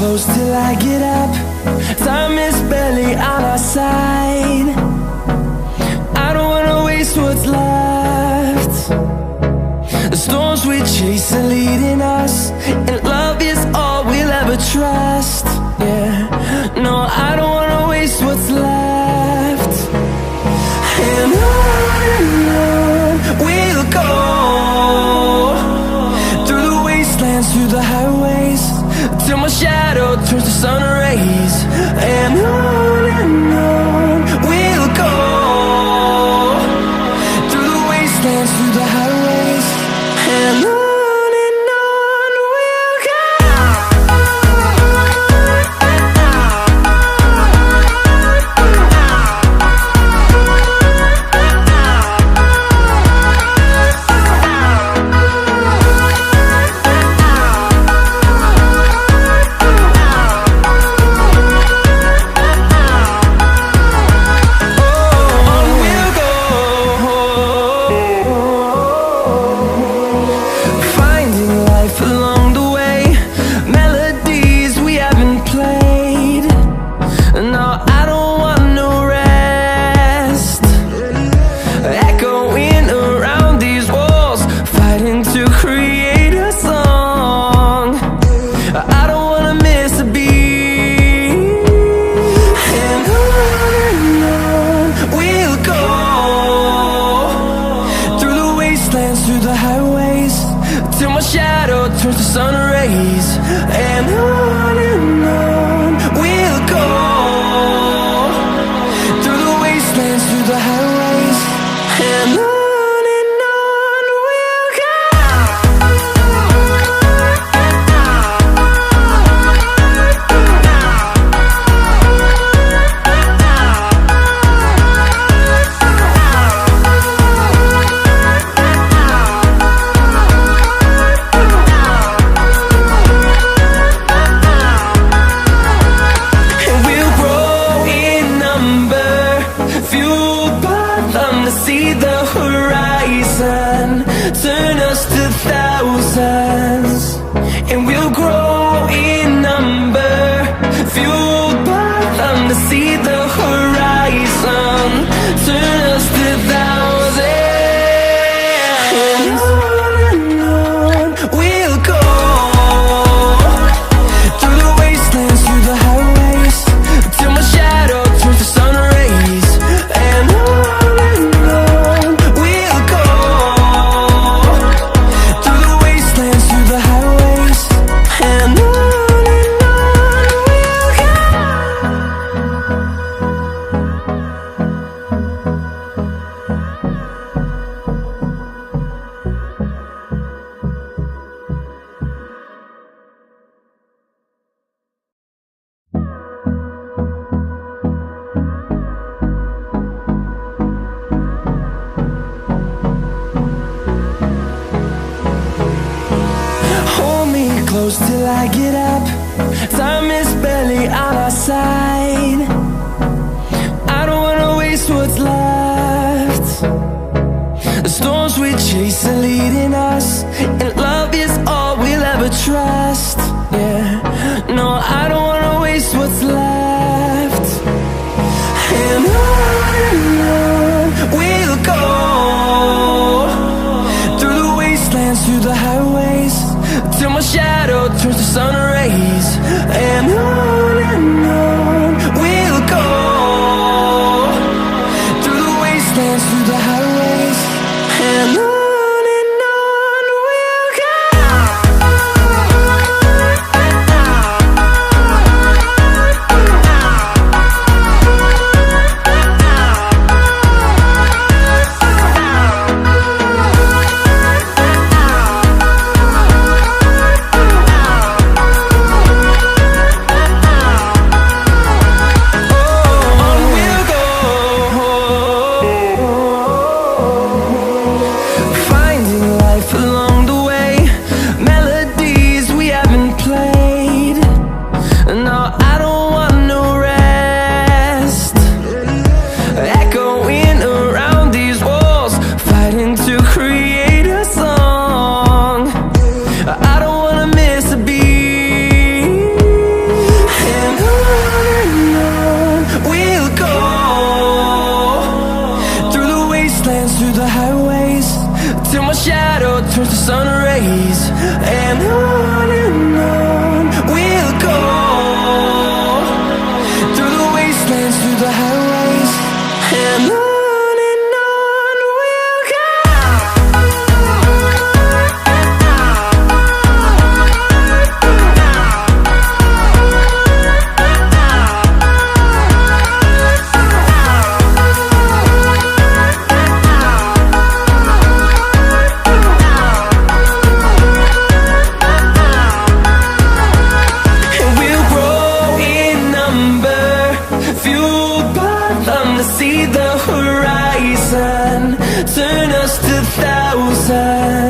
close till I get up. Time is barely on our side. I don't wanna waste what's left. The storms we chase are leading us, and love is all we'll ever trust. Yeah, no, I don't wanna waste what's left. And on we'll go, through the wastelands, through the highways, till my shadow turns to sun rays. And on we'll go, through the wastelands, through the highways, and on we'll go. Through the highways, till my shadow turns to sun rays. And on we'll go, through the wastelands, through the highways, and on we'll go. See the horizon, turn us to thousands, and we'll grow in number, fueled by them to see the horizon, turn us to thousands. And on we'll go, through the wastelands, through the highways, till my shadow turns to sun rays. And close till I get up. Time is barely on our side. I don't wanna waste what's left. The storms we chase are leading us, and love is all we'll ever trust. Yeah, no, I don't wanna waste what's left. And on we'll go, through the wastelands, through the highways, till my shadow turns to sun rays. And on we'll go, through the wastelands, through the highways, and on we'll go. race through the highways, and on we'll go. And we'll grow in number, fueled by them to see the horizon, turn us to thousands.